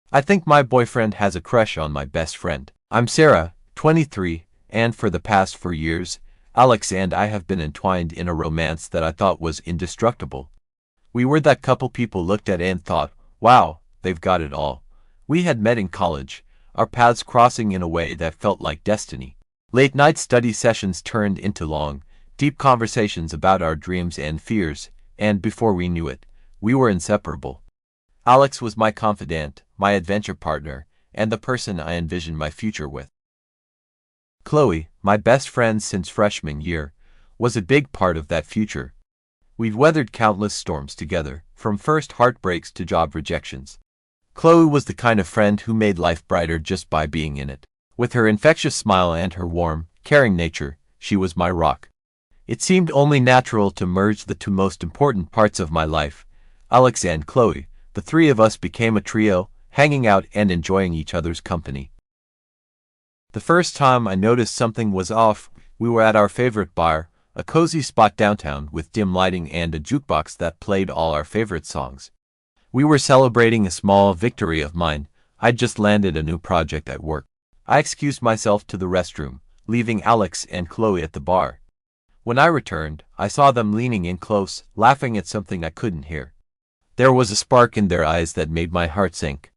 I think my boyfriend has a crush on my best friend. I'm Sarah, 23, and for the past 4 years, Alex and I have been entwined in a romance that I thought was indestructible. We were that couple people looked at and thought, wow, they've got it all. We had met in college, our paths crossing in a way that felt like destiny. Late-night study sessions turned into long, deep conversations about our dreams and fears, and before we knew it, we were inseparable. Alex was my confidant, my adventure partner, and the person I envisioned my future with. Chloe, my best friend since freshman year, was a big part of that future. We've weathered countless storms together, from first heartbreaks to job rejections. Chloe was the kind of friend who made life brighter just by being in it. With her infectious smile and her warm, caring nature, she was my rock. It seemed only natural to merge the two most important parts of my life, Alex and Chloe. The three of us became a trio, hanging out and enjoying each other's company. The first time I noticed something was off, we were at our favorite bar, a cozy spot downtown with dim lighting and a jukebox that played all our favorite songs. We were celebrating a small victory of mine. I'd just landed a new project at work. I excused myself to the restroom, leaving Alex and Chloe at the bar. When I returned, I saw them leaning in close, laughing at something I couldn't hear. There was a spark in their eyes that made my heart sink.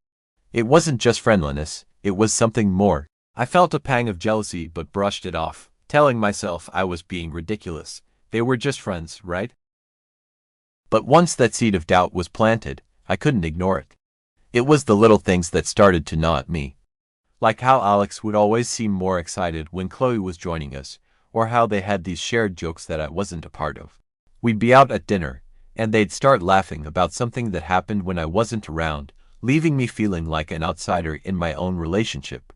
It wasn't just friendliness, it was something more. I felt a pang of jealousy but brushed it off, telling myself I was being ridiculous. They were just friends, right? But once that seed of doubt was planted, I couldn't ignore it. It was the little things that started to gnaw at me. Like how Alex would always seem more excited when Chloe was joining us, or how they had these shared jokes that I wasn't a part of. We'd be out at dinner, and they'd start laughing about something that happened when I wasn't around, leaving me feeling like an outsider in my own relationship.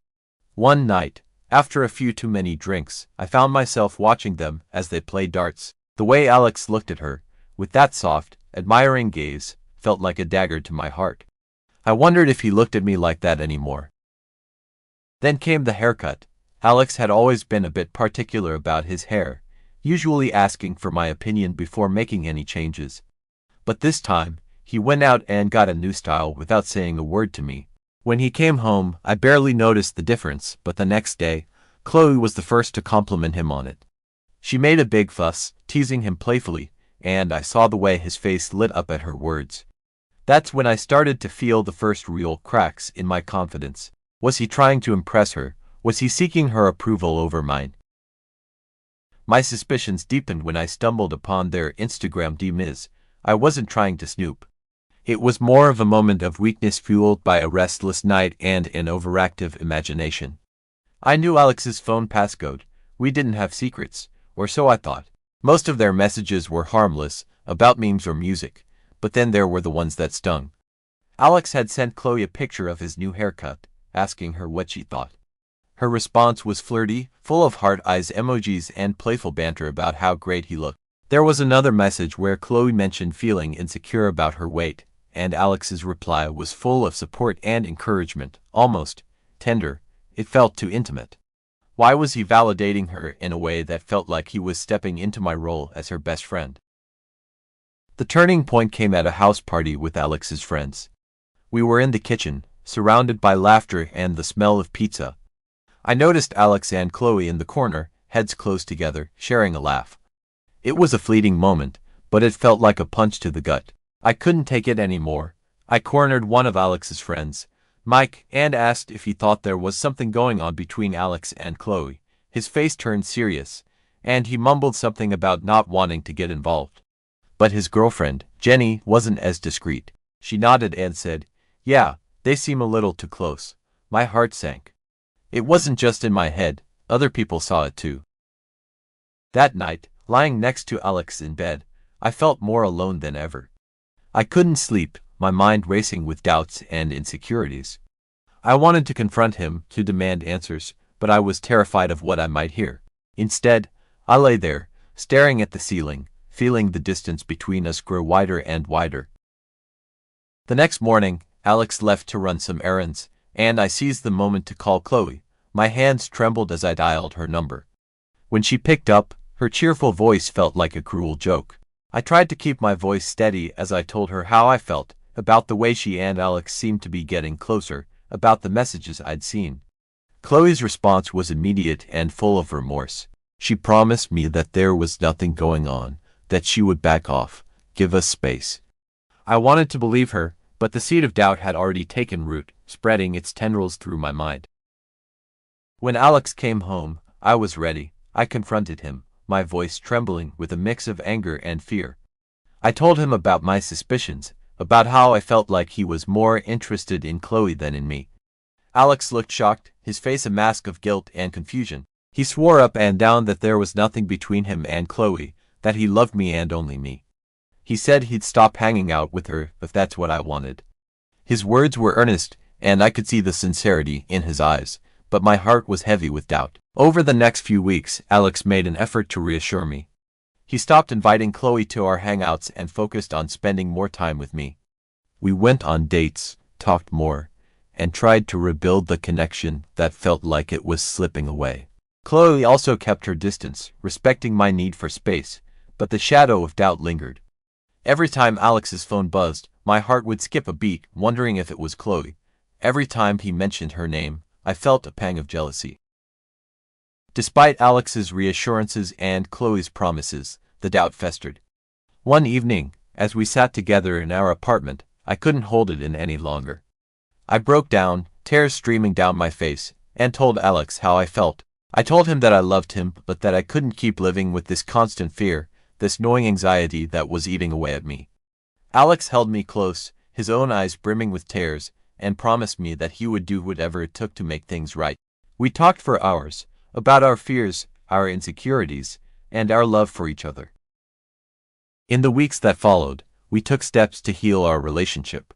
One night, after a few too many drinks, I found myself watching them as they played darts. The way Alex looked at her, with that soft, admiring gaze, felt like a dagger to my heart. I wondered if he looked at me like that anymore. Then came the haircut. Alex had always been a bit particular about his hair, usually asking for my opinion before making any changes. But this time, he went out and got a new style without saying a word to me. When he came home, I barely noticed the difference, but the next day, Chloe was the first to compliment him on it. She made a big fuss, teasing him playfully, and I saw the way his face lit up at her words. That's when I started to feel the first real cracks in my confidence. Was he trying to impress her? Was he seeking her approval over mine? My suspicions deepened when I stumbled upon their Instagram DMs. I wasn't trying to snoop. It was more of a moment of weakness fueled by a restless night and an overactive imagination. I knew Alex's phone passcode. We didn't have secrets, or so I thought. Most of their messages were harmless, about memes or music, but then there were the ones that stung. Alex had sent Chloe a picture of his new haircut, asking her what she thought. Her response was flirty, full of heart eyes emojis and playful banter about how great he looked. There was another message where Chloe mentioned feeling insecure about her weight, and Alex's reply was full of support and encouragement, almost tender. It felt too intimate. Why was he validating her in a way that felt like he was stepping into my role as her best friend? The turning point came at a house party with Alex's friends. We were in the kitchen, surrounded by laughter and the smell of pizza. I noticed Alex and Chloe in the corner, heads close together, sharing a laugh. It was a fleeting moment, but it felt like a punch to the gut. I couldn't take it anymore. I cornered one of Alex's friends, Mike, and asked if he thought there was something going on between Alex and Chloe. His face turned serious, and he mumbled something about not wanting to get involved. But his girlfriend, Jenny, wasn't as discreet. She nodded and said, "Yeah, they seem a little too close." My heart sank. It wasn't just in my head, other people saw it too. That night, lying next to Alex in bed, I felt more alone than ever. I couldn't sleep, my mind racing with doubts and insecurities. I wanted to confront him, to demand answers, but I was terrified of what I might hear. Instead, I lay there, staring at the ceiling, feeling the distance between us grow wider and wider. The next morning, Alex left to run some errands, and I seized the moment to call Chloe. My hands trembled as I dialed her number. When she picked up, her cheerful voice felt like a cruel joke. I tried to keep my voice steady as I told her how I felt, about the way she and Alex seemed to be getting closer, about the messages I'd seen. Chloe's response was immediate and full of remorse. She promised me that there was nothing going on, that she would back off, give us space. I wanted to believe her, but the seed of doubt had already taken root, spreading its tendrils through my mind. When Alex came home, I was ready. I confronted him, my voice trembling with a mix of anger and fear. I told him about my suspicions, about how I felt like he was more interested in Chloe than in me. Alex looked shocked, his face a mask of guilt and confusion. He swore up and down that there was nothing between him and Chloe, that he loved me and only me. He said he'd stop hanging out with her if that's what I wanted. His words were earnest, and I could see the sincerity in his eyes, but my heart was heavy with doubt. Over the next few weeks, Alex made an effort to reassure me. He stopped inviting Chloe to our hangouts and focused on spending more time with me. We went on dates, talked more, and tried to rebuild the connection that felt like it was slipping away. Chloe also kept her distance, respecting my need for space, but the shadow of doubt lingered. Every time Alex's phone buzzed, my heart would skip a beat, wondering if it was Chloe. Every time he mentioned her name, I felt a pang of jealousy. Despite Alex's reassurances and Chloe's promises, the doubt festered. One evening, as we sat together in our apartment, I couldn't hold it in any longer. I broke down, tears streaming down my face, and told Alex how I felt. I told him that I loved him, but that I couldn't keep living with this constant fear, this gnawing anxiety that was eating away at me. Alex held me close, his own eyes brimming with tears, and promised me that he would do whatever it took to make things right. We talked for hours, about our fears, our insecurities, and our love for each other. In the weeks that followed, we took steps to heal our relationship.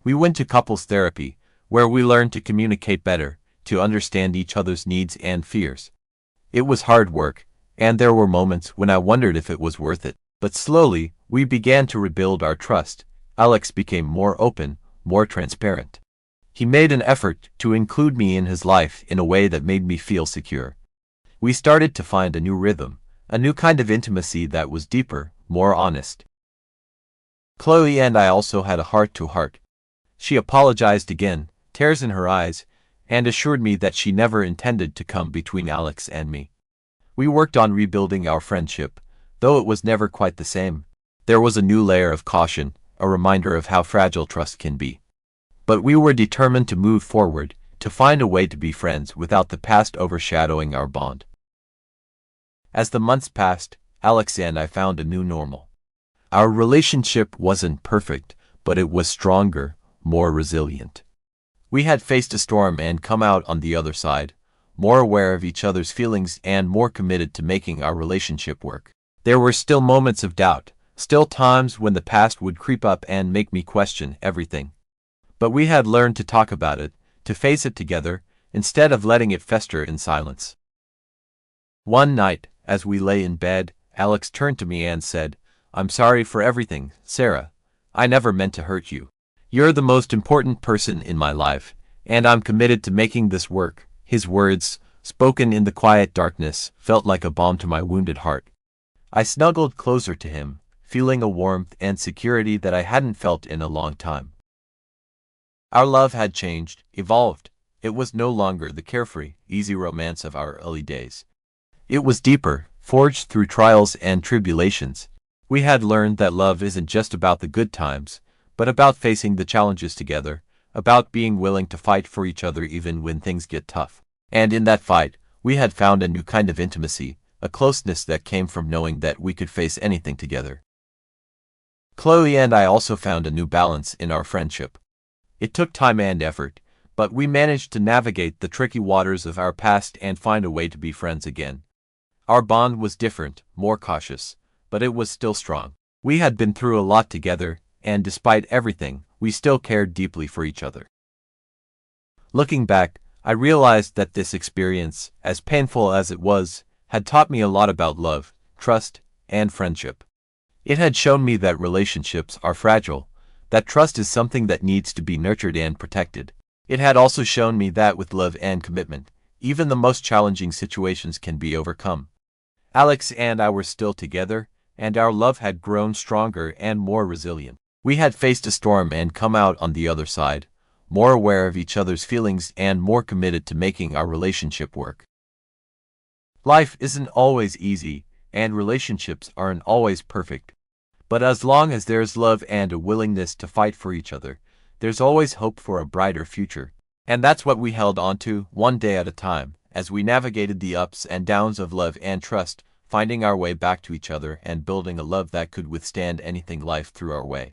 We went to couples therapy, where we learned to communicate better, to understand each other's needs and fears. It was hard work, and there were moments when I wondered if it was worth it. But slowly, we began to rebuild our trust. Alex became more open, more transparent. He made an effort to include me in his life in a way that made me feel secure. We started to find a new rhythm, a new kind of intimacy that was deeper, more honest. Chloe and I also had a heart-to-heart. She apologized again, tears in her eyes, and assured me that she never intended to come between Alex and me. We worked on rebuilding our friendship, though it was never quite the same. There was a new layer of caution, a reminder of how fragile trust can be. But we were determined to move forward, to find a way to be friends without the past overshadowing our bond. As the months passed, Alex and I found a new normal. Our relationship wasn't perfect, but it was stronger, more resilient. We had faced a storm and come out on the other side, more aware of each other's feelings and more committed to making our relationship work. There were still moments of doubt, still times when the past would creep up and make me question everything. But we had learned to talk about it, to face it together, instead of letting it fester in silence. One night, as we lay in bed, Alex turned to me and said, "I'm sorry for everything, Sarah. I never meant to hurt you. You're the most important person in my life, and I'm committed to making this work." His words, spoken in the quiet darkness, felt like a balm to my wounded heart. I snuggled closer to him, feeling a warmth and security that I hadn't felt in a long time. Our love had changed, evolved. It was no longer the carefree, easy romance of our early days. It was deeper, forged through trials and tribulations. We had learned that love isn't just about the good times, but about facing the challenges together, about being willing to fight for each other even when things get tough. And in that fight, we had found a new kind of intimacy, a closeness that came from knowing that we could face anything together. Chloe and I also found a new balance in our friendship. It took time and effort, but we managed to navigate the tricky waters of our past and find a way to be friends again. Our bond was different, more cautious, but it was still strong. We had been through a lot together, and despite everything, we still cared deeply for each other. Looking back, I realized that this experience, as painful as it was, had taught me a lot about love, trust, and friendship. It had shown me that relationships are fragile, that trust is something that needs to be nurtured and protected. It had also shown me that with love and commitment, even the most challenging situations can be overcome. Alex and I were still together, and our love had grown stronger and more resilient. We had faced a storm and come out on the other side, more aware of each other's feelings and more committed to making our relationship work. Life isn't always easy, and relationships aren't always perfect. But as long as there's love and a willingness to fight for each other, there's always hope for a brighter future. And that's what we held on to, one day at a time, as we navigated the ups and downs of love and trust, finding our way back to each other and building a love that could withstand anything life threw our way.